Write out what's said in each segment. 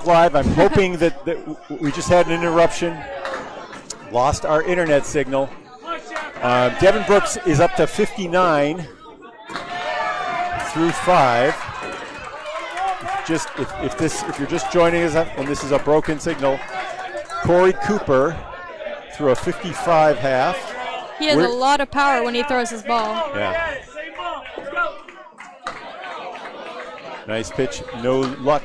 Facebook Live. I'm hoping that we just had an interruption. Lost our internet signal. Devin Brooks is up to 59 through 5. If you're just joining us and this is a broken signal, Corey Cooper threw a 55 half. He has a lot of power when he throws his ball. Yeah. Nice pitch, no luck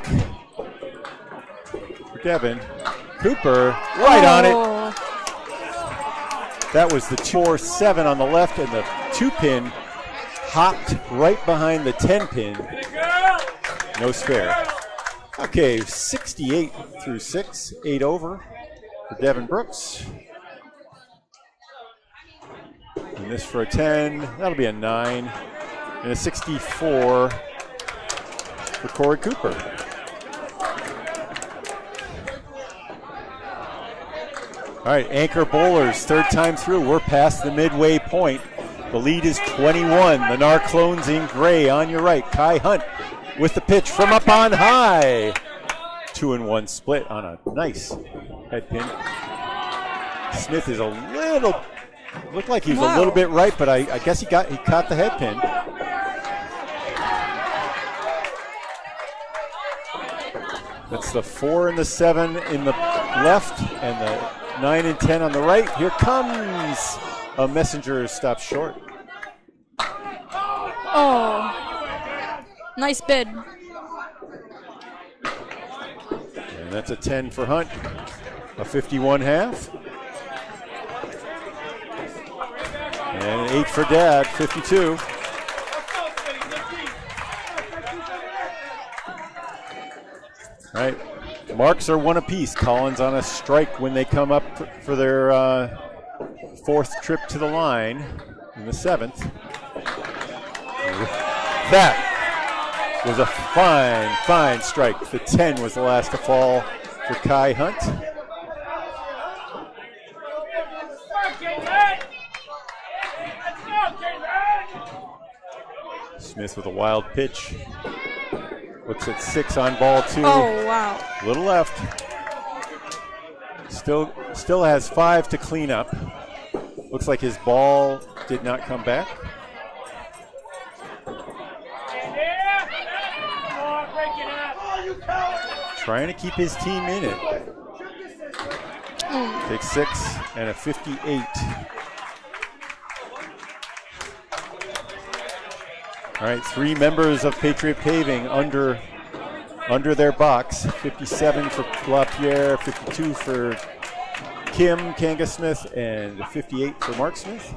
for Devin. Cooper right on it. That was the 4-7 on the left, and the 2-pin hopped right behind the 10-pin. No spare. Okay, 68 through 6, 8 over for Devin Brooks. And this for a 10, that'll be a 9. And a 64 for Corey Cooper. All right, anchor bowlers, third time through. We're past the midway point. The lead is 21. The Narclones in gray on your right. Kai Hunt with the pitch from up on high. 2-1 split on a nice head pin. Smith is a little, looked like he was a little bit right, but I guess he caught the head pin. That's the 4 and the 7 in the left and the 9 and 10 on the right. Here comes a messenger, stopped short. Oh, nice bid. And that's a 10 for Hunt, a 51 half. And an 8 for Dad, 52. All right, marks are one apiece. Collins on a strike when they come up for their fourth trip to the line in the 7th. That was a fine strike. The 10 was the last to fall for Kai Hunt. Smith with a wild pitch. Looks at 6 on ball 2. Oh, wow. Little left. Still has 5 to clean up. Looks like his ball did not come back. Trying to keep his team in it. Takes 6 and a 58. All right, 3 members of Patriot Paving under their box. 57 for LaPierre, 52 for Kim Kanga Smith, and 58 for Mark Smith.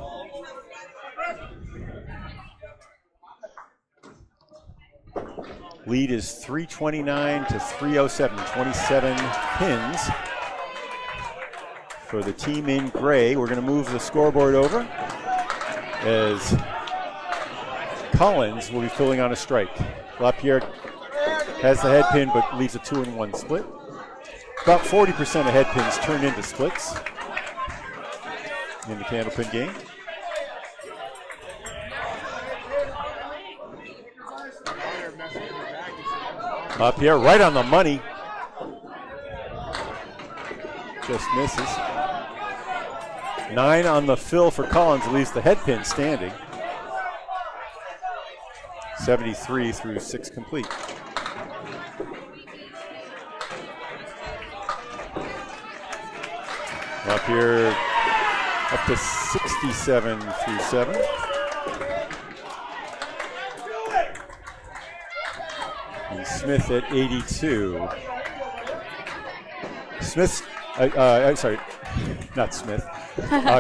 Lead is 329 to 307, 27 pins for the team in gray. We're going to move the scoreboard over as Collins will be filling on a strike. LaPierre has the head pin but leaves a 2-1 split. About 40% of head pins turn into splits in the candlepin game. LaPierre right on the money. Just misses. 9 on the fill for Collins, leaves the head pin standing. 73 through 6 complete. LaPierre up to 67 through 7. And Smith at 82.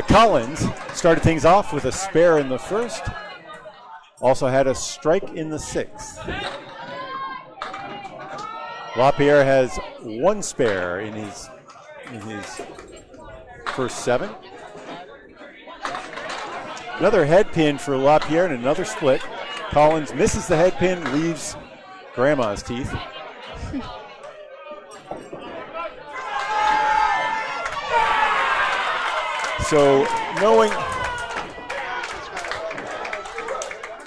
Collins started things off with a spare in the first. Also had a strike in the 6th. LaPierre has 1 spare in his first 7. Another head pin for LaPierre and another split. Collins misses the head pin, leaves grandma's teeth. So knowing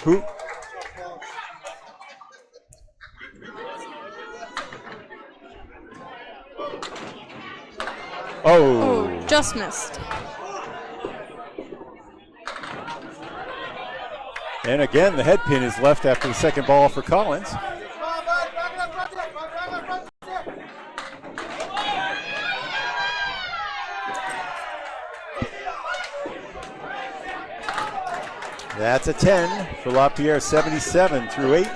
who Oh. Just missed. And again, the head pin is left after the second ball for Collins. That's a 10 for LaPierre, 77 through 8.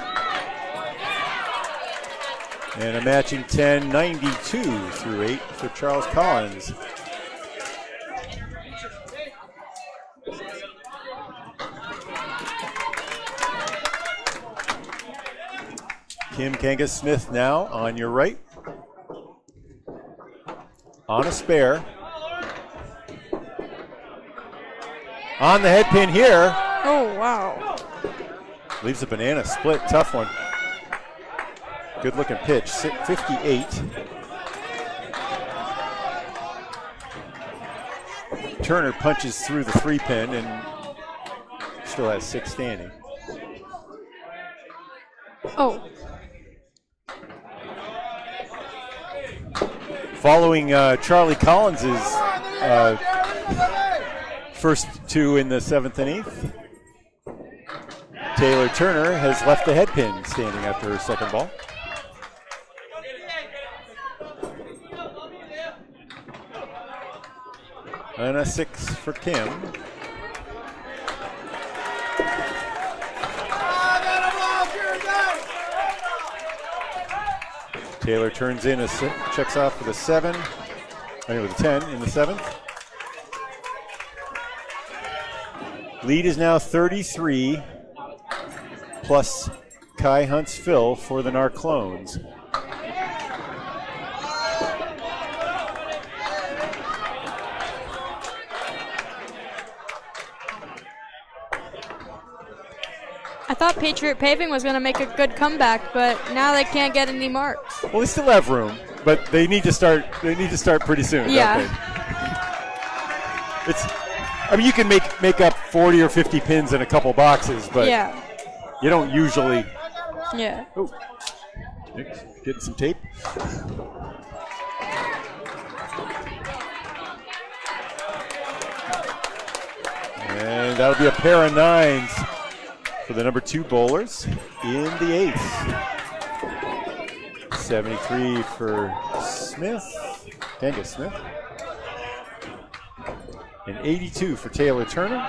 And a matching 10, 92 through 8 for Charles Collins. Kim Kangas-Smith now on your right. On a spare. On the head pin here. Oh, wow. Leaves a banana split. Tough one. Good looking pitch. 58. Turner punches through the 3 pin and still has 6 standing. Oh. Following Charlie Collins's first 2 in the 7th and 8th, Taylor Turner has left the head pin standing after her second ball. And a 6 for Kim. Taylor turns in, checks off with a 7, with a 10 in the 7th. Lead is now 33 plus Kai Hunt's fill for the Narclones. I thought Patriot Paving was going to make a good comeback, but now they can't get any marks. Well, they still have room, but they need to start. They need to start pretty soon. Yeah. Don't they? I mean, you can make up 40 or 50 pins in a couple boxes, but yeah, you don't usually. Yeah. Oh, getting some tape. And that'll be a pair of 9s. For the number 2 bowlers in the 8th. 73 for Smith, Kangas-Smith. And 82 for Taylor Turner.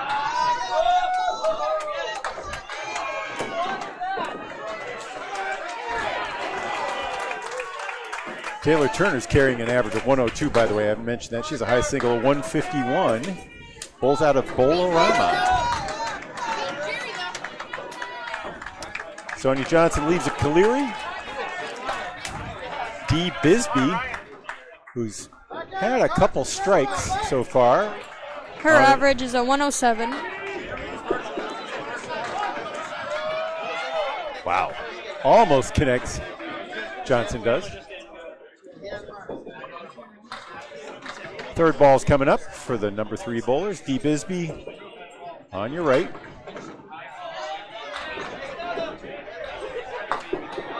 Taylor Turner's carrying an average of 102, by the way. I haven't mentioned that. She has a high single of 151. Bowls out of Bolorama. Sonia Johnson leaves a Caleri. Dee Bisbee, who's had a couple strikes so far. Her average is a 107. Wow. Almost connects. Johnson does. Third ball's coming up for the number 3 bowlers. Dee Bisbee on your right.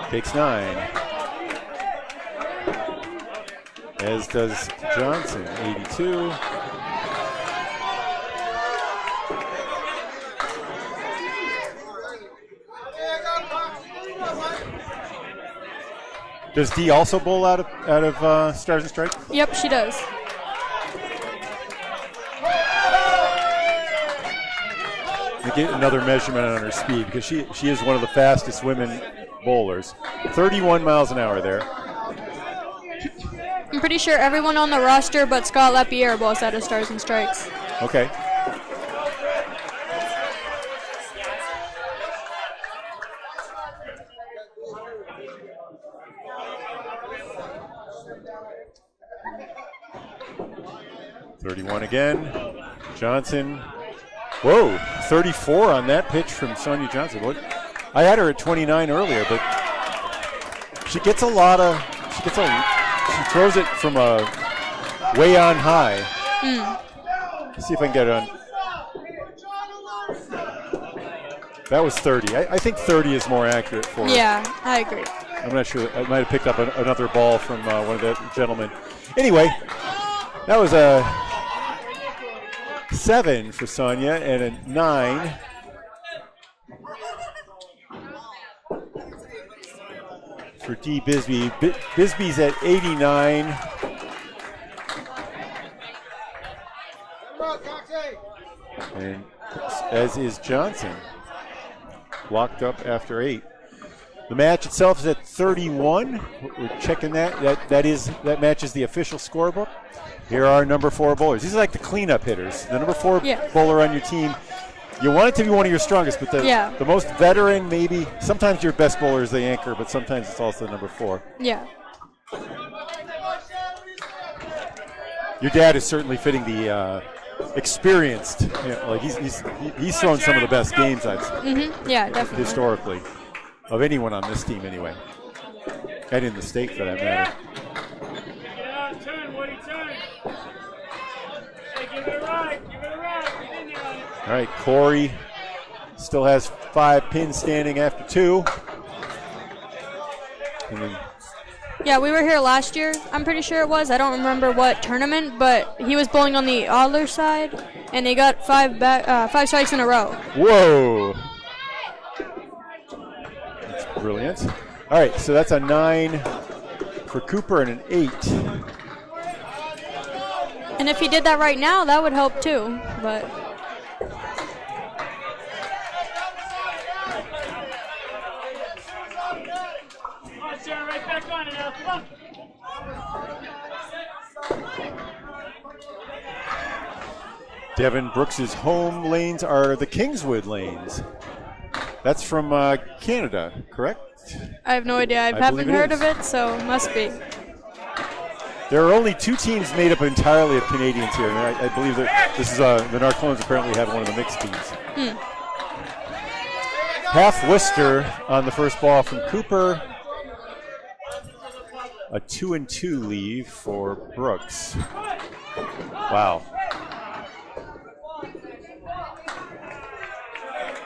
Takes 9. As does Johnson, 82. Does Dee also bowl out of Stars and Stripes? Yep, she does. To get another measurement on her speed, because she is one of the fastest women bowlers. 31 miles an hour there. I'm pretty sure everyone on the roster but Scott LaPierre bowls out of Stars and Strikes. Okay. .31 again. Johnson. Whoa, 34 on that pitch from Sonia Johnson. Look, I had her at 29 earlier, but she gets a lot of. She throws it from a way on high. Let's see if I can get it on. That was 30. I think 30 is more accurate for her. Yeah, I agree. I'm not sure. I might have picked up another ball from one of the gentlemen. Anyway, That was a 7 for Sonia and a 9. For D. Bisbee. Bisbee's at 89. And as is Johnson. Locked up after 8. The match itself is at 31. We're checking that. That matches the official scorebook. Here are number 4 bowlers. These are like the cleanup hitters. The number 4 bowler on your team. You want it to be one of your strongest, but the most veteran, maybe. Sometimes your best bowler is the anchor, but sometimes it's also number 4. Yeah. Your dad is certainly fitting the experienced. Like he's thrown some of the best games I've seen. Yeah, definitely. Historically, of anyone on this team anyway, and in the state for that matter. All right, Corey still has 5 pins standing after 2. Yeah, we were here last year, I'm pretty sure it was. I don't remember what tournament, but he was bowling on the other side, and he got 5 strikes in a row. Whoa. That's brilliant. All right, so that's a 9 for Cooper and an 8. And if he did that right now, that would help too, but... Devin Brooks's home lanes are the Kingswood lanes. That's from Canada, correct? I have no idea. I haven't heard of it, so must be. There are only 2 teams made up entirely of Canadians here, and I believe that this is the Narclones apparently have one of the mixed teams. Half Worcester on the first ball from Cooper. A 2-2 lead for Brooks. Wow.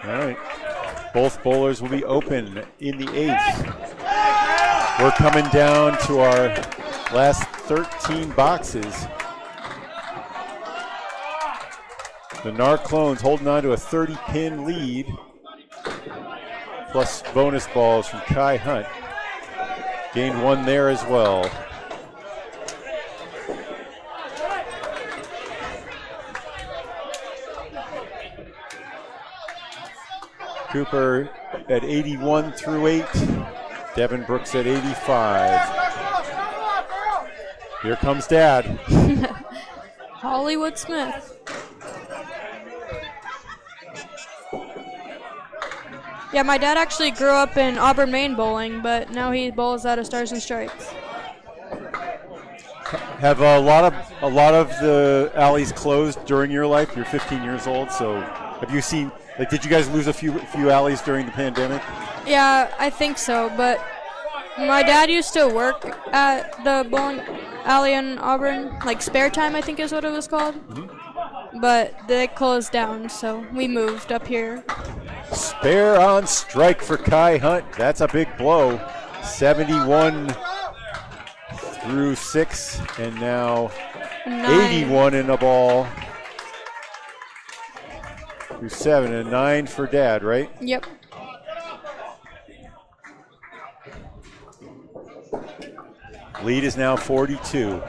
All right. Both bowlers will be open in the 8th. We're coming down to our last 13 boxes. The Narclones holding on to a 30-pin lead, plus bonus balls from Kai Hunt. Gained 1 there as well. Cooper at 81 through 8. Devin Brooks at 85. Here comes Dad. Hollywood Smith. Yeah, my dad actually grew up in Auburn, Maine bowling, but now he bowls out of Stars and Stripes. Have a lot of the alleys closed during your life? You're 15 years old, so have you seen? Like, did you guys lose a few alleys during the pandemic? Yeah, I think so. But my dad used to work at the bowling alley in Auburn, like Spare Time, I think is what it was called. But they closed down, so we moved up here. Spare on strike for Kai Hunt. That's a big blow. 71 through 6, and now 81 in the ball. Through 7 and 9 for Dad, right? Yep. Lead is now 42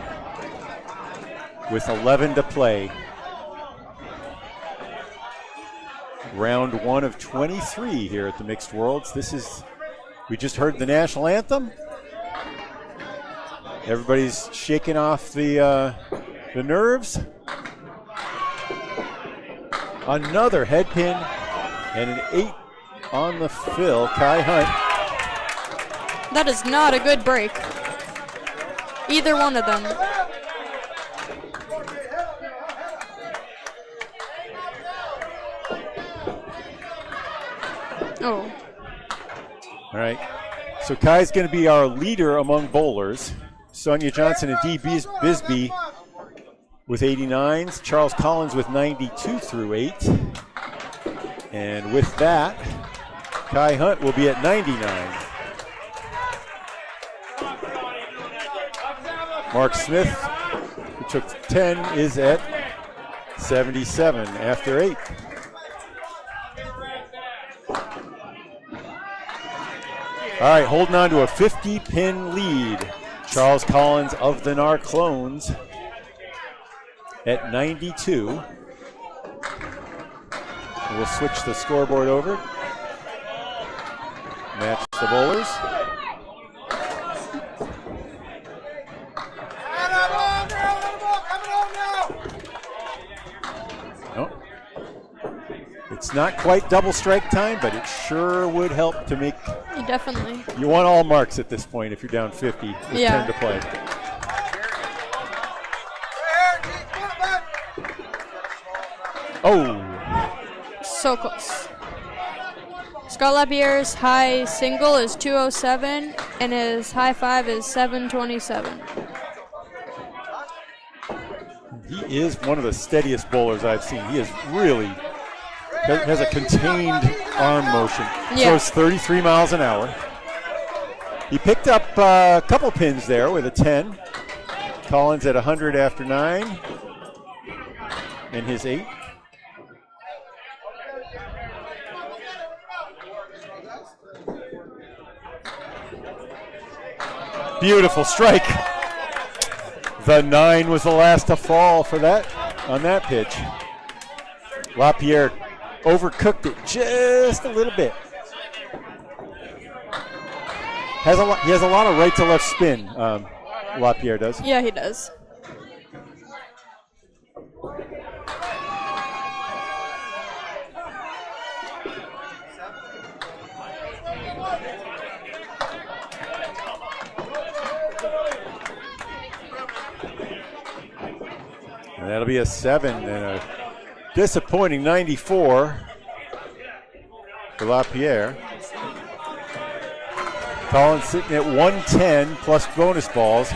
with 11 to play. Round 1 of 23 here at the Mixed Worlds. We just heard the national anthem. Everybody's shaking off the nerves. Another head pin and an 8 on the fill. Kai Hunt. That is not a good break. Either one of them. Oh. All right. So Kai's going to be our leader among bowlers. Sonia Johnson and D. Bisbee with 89s. Charles Collins with 92 through 8. And with that, Kai Hunt will be at 99. Mark Smith who took 10, is at 77 after 8. All right, holding on to a 50-pin lead. Charles Collins of the Narclones at 92. We'll switch the scoreboard over. Match the bowlers. Oh. It's not quite double strike time, but it sure would help to make. Definitely. You want all marks at this point if you're down 50 with 10 to play. Oh. So close. Scott Lapierre's high single is 207, and his high five is 727. He is one of the steadiest bowlers I've seen. He is really has a contained arm motion. Yeah. Throws 33 miles an hour. He picked up a couple pins there with a 10. Collins at 100 after 9. And his 8. Beautiful strike. The 9 was the last to fall for that on that pitch. Lapierre overcooked it just a little bit. He has a lot of right to left spin. Lapierre does. Yeah, he does. And that'll be a 7 and a disappointing 94 for Lapierre. Collins sitting at 110 plus bonus balls.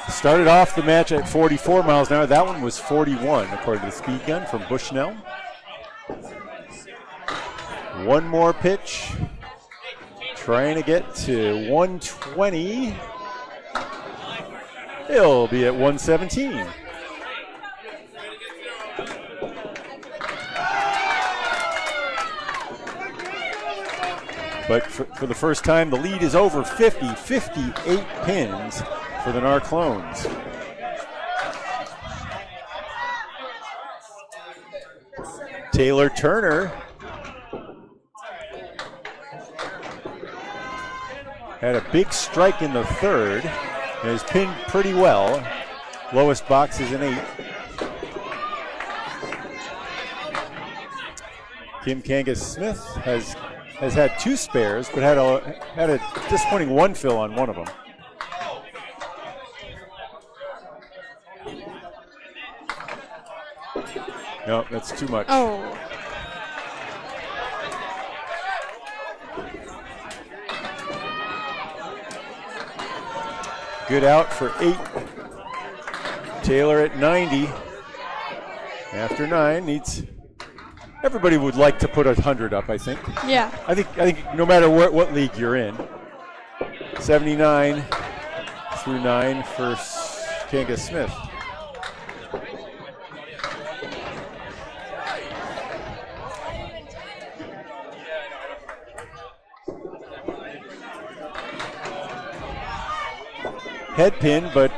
Started off the match at 44 miles an hour. That one was 41 according to the speed gun from Bushnell. One more pitch. Trying to get to 120. He'll be at 117. But for the first time, the lead is over 50, 58 pins for the Narclones. Taylor Turner had a big strike in the third and is pinned pretty well. Lowest box is an 8. Kim Kangas-Smith has had 2 spares, but had a disappointing 1 fill on one of them. No, that's too much. Oh. Good out for 8. Taylor at 90. After 9 needs. Everybody would like to put 100 up, I think. Yeah. I think no matter what league you're in. 79 through 9 for Kangas-Smith. Head pin, but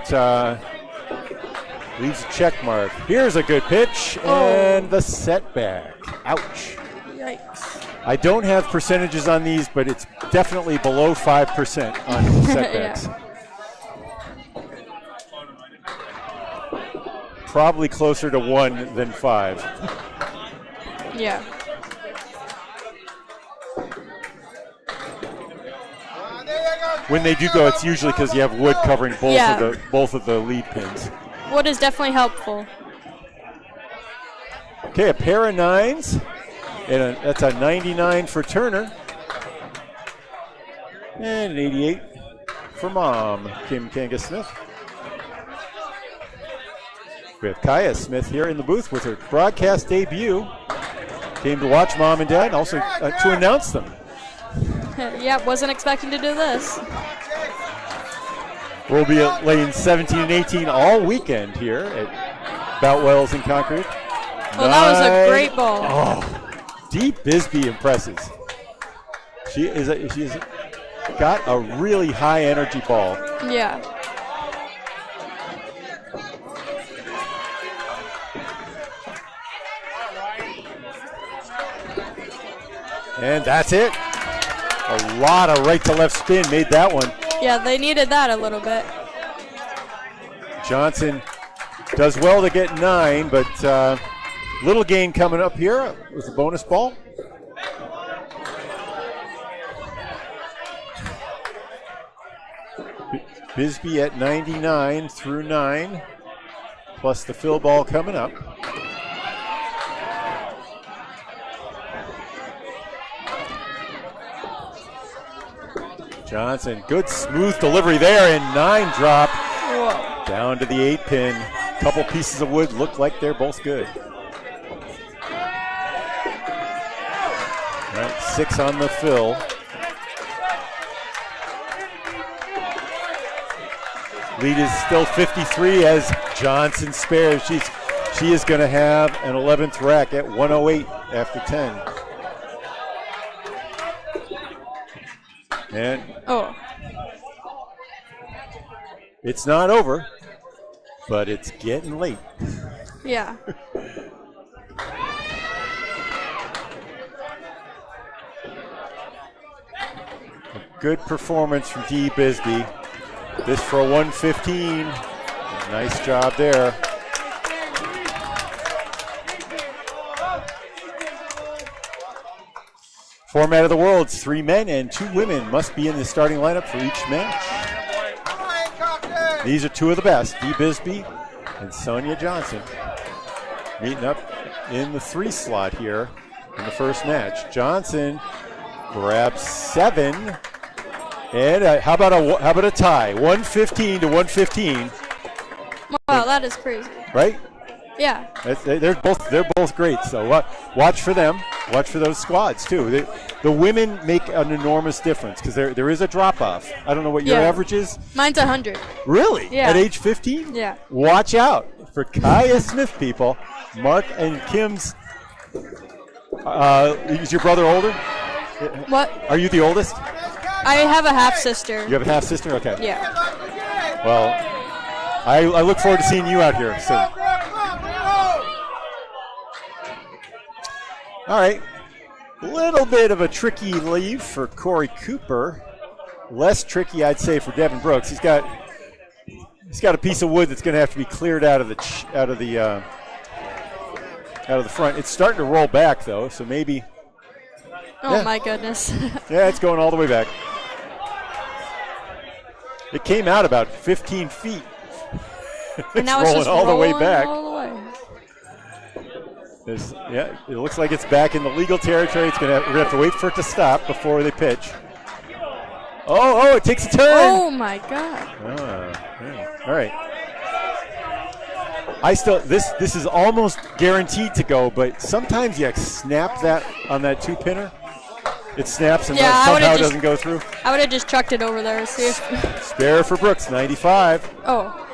leaves a check mark. Here's a good pitch, and the setback. Ouch. Yikes. I don't have percentages on these, but it's definitely below 5% on setbacks. Probably closer to 1 than 5. Yeah. When they do go, it's usually because you have wood covering both of the lead pins. Wood is definitely helpful. Okay, a pair of 9s, and that's a 99 for Turner, and an 88 for Mom, Kim Kangas-Smith. We have Kaya Smith here in the booth with her broadcast debut. Came to watch Mom and Dad and also to announce them. Yeah, wasn't expecting to do this. We'll be at lanes 17 and 18 all weekend here at Boutwell's in Concord. Well, that was a great ball. Oh, Dee Bisbee impresses. She's got a really high energy ball. Yeah. And that's it. A lot of right to left spin made that one. Yeah, they needed that a little bit. Johnson does well to get 9, but little gain coming up here with the bonus ball. Bisbee at 99 through 9, plus the fill ball coming up. Johnson, good smooth delivery there, and 9 drop. Whoa. Down to the 8 pin. Couple pieces of wood look like they're both good. All right, 6 on the fill. Lead is still 53 as Johnson spares. She is going to have an 11th rack at 108 after 10. And it's not over, but it's getting late. Yeah. A good performance from Dee Bisbee. This for a 115. Nice job there. Format of the Worlds, 3 men and 2 women must be in the starting lineup for each match. These are 2 of the best, Dee Bisbee and Sonia Johnson, meeting up in the 3 slot here in the first match. Johnson grabs 7, and how about a tie? 115 to 115. Wow, that is crazy. Right? Yeah. They're both great. So watch for them. Watch for those squads too. The women make an enormous difference because there is a drop off. I don't know what your average is. Mine's 100. Really? Yeah. At age 15? Yeah. Watch out for Kaya Smith, people. Mark and Kim's. Is your brother older? What? Are you the oldest? I have a half sister. You have a half sister? Okay. Yeah. Well, I look forward to seeing you out here soon. All right, a little bit of a tricky leave for Corey Cooper. Less tricky, I'd say, for Devin Brooks. He's got a piece of wood that's going to have to be cleared out of the front. It's starting to roll back though, so maybe. Oh my goodness. Yeah, it's going all the way back. It came out about 15 feet. And now it's just all the way back. All the way. It looks like it's back in the legal territory. We're gonna have to wait for it to stop before they pitch. Oh, it takes a turn. Oh my God. Yeah. All right. This is almost guaranteed to go, but sometimes you snap that on that 2-pinner. It snaps and somehow doesn't go through. I would have just chucked it over there. See if Spare for Brooks, 95. Oh.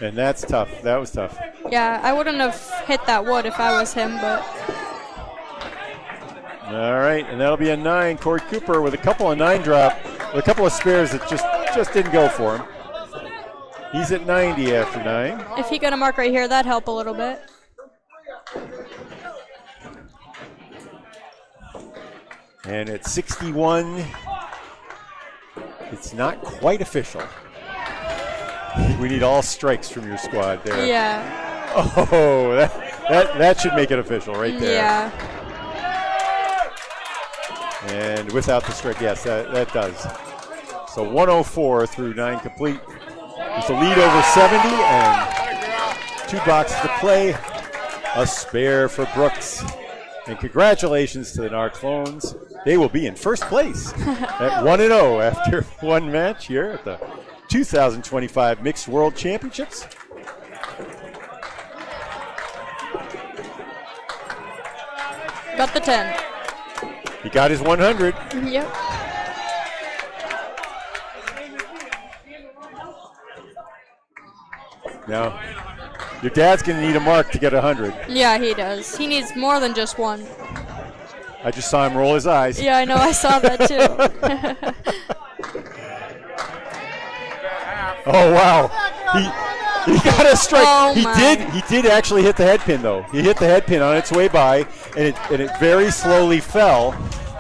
And that's tough. That was tough. Yeah, I wouldn't have hit that wood if I was him, but. All right, and that'll be a 9. Corey Cooper with a couple of 9 drop, with a couple of spares that just didn't go for him. He's at 90 after 9. If he got a mark right here, that'd help a little bit. And at 61, it's not quite official. I think we need all strikes from your squad there. Yeah. Oh, that should make it official right there. Yeah. And without the strike, yes, that does. So 104 through 9 complete. With the lead over 70 and 2 boxes to play. A spare for Brooks. And congratulations to the Narclones. They will be in first place at 1-0 after 1 match here at the 2025 Mixed World Championships. Got the 10. He got his 100. Yep. Now, your dad's going to need a mark to get 100. Yeah, he does. He needs more than just one. I just saw him roll his eyes. Yeah, I know. I saw that too. Oh, wow. He got a strike. Oh, He did actually hit the head pin, though. He hit the head pin on its way by, and it very slowly fell.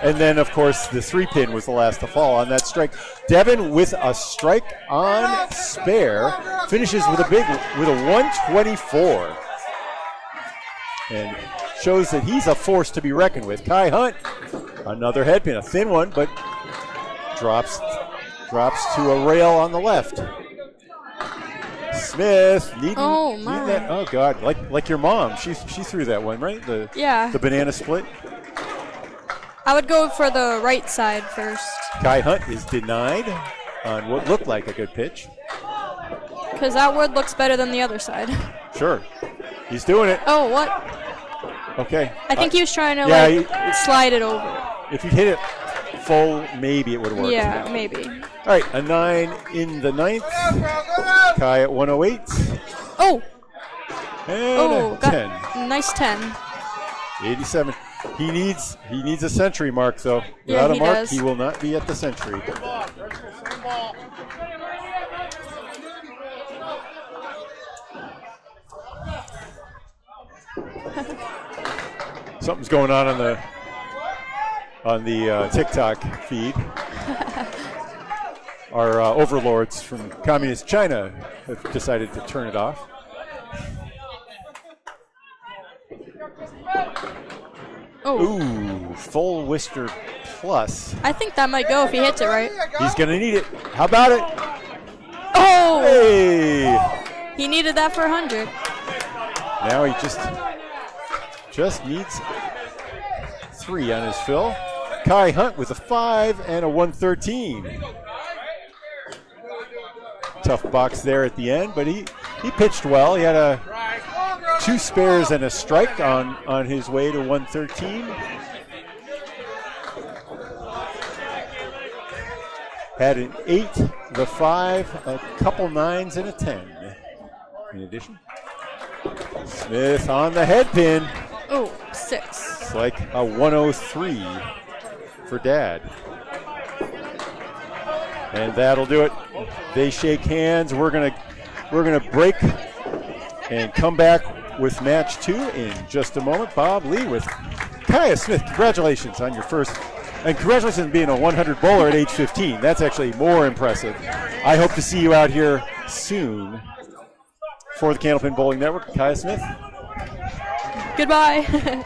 And then, of course, the 3-pin was the last to fall on that strike. Devin with a strike on spare finishes with a 124, and shows that he's a force to be reckoned with. Kai Hunt, another head pin, a thin one, but drops to a rail on the left. Smith needing that. Oh God, like your mom, she threw that one, right? The banana split. I would go for the right side first. Kai Hunt is denied on what looked like a good pitch. Because that wood looks better than the other side. Sure. He's doing it. Oh, what? Okay. I think he was trying to slide it over. If you hit it full, maybe it would work. Yeah, maybe. All right, a 9 in the 9th. Kai at 108. Oh. And a 10. Nice 10. 87. He needs a century mark, though. Yeah, Without a mark, does. he will not be at the century. Something's going on the TikTok feed. Our overlords from communist China have decided to turn it off. Oh. Ooh, full Worcester plus. I think that might go if he hits it right. He's going to need it. How about it? Oh! Hey! He needed that for 100. Now he just needs 3 on his fill. Kai Hunt with a 5 and a 113. Tough box there at the end, but he pitched well. He had 2 spares and a strike on his way to 113. Had an 8, the 5, a couple 9s, and a 10. In addition, Smith on the head pin. Oh, 6. It's like a 103 for Dad. And that'll do it. They shake hands. We're gonna break and come back with match 2 in just a moment. Bob Lee with Kaya Smith. Congratulations on your first, and congratulations on being a 100 bowler at age 15. That's actually more impressive. I hope to see you out here soon for the Candlepin Bowling Network. Kaya Smith. Goodbye.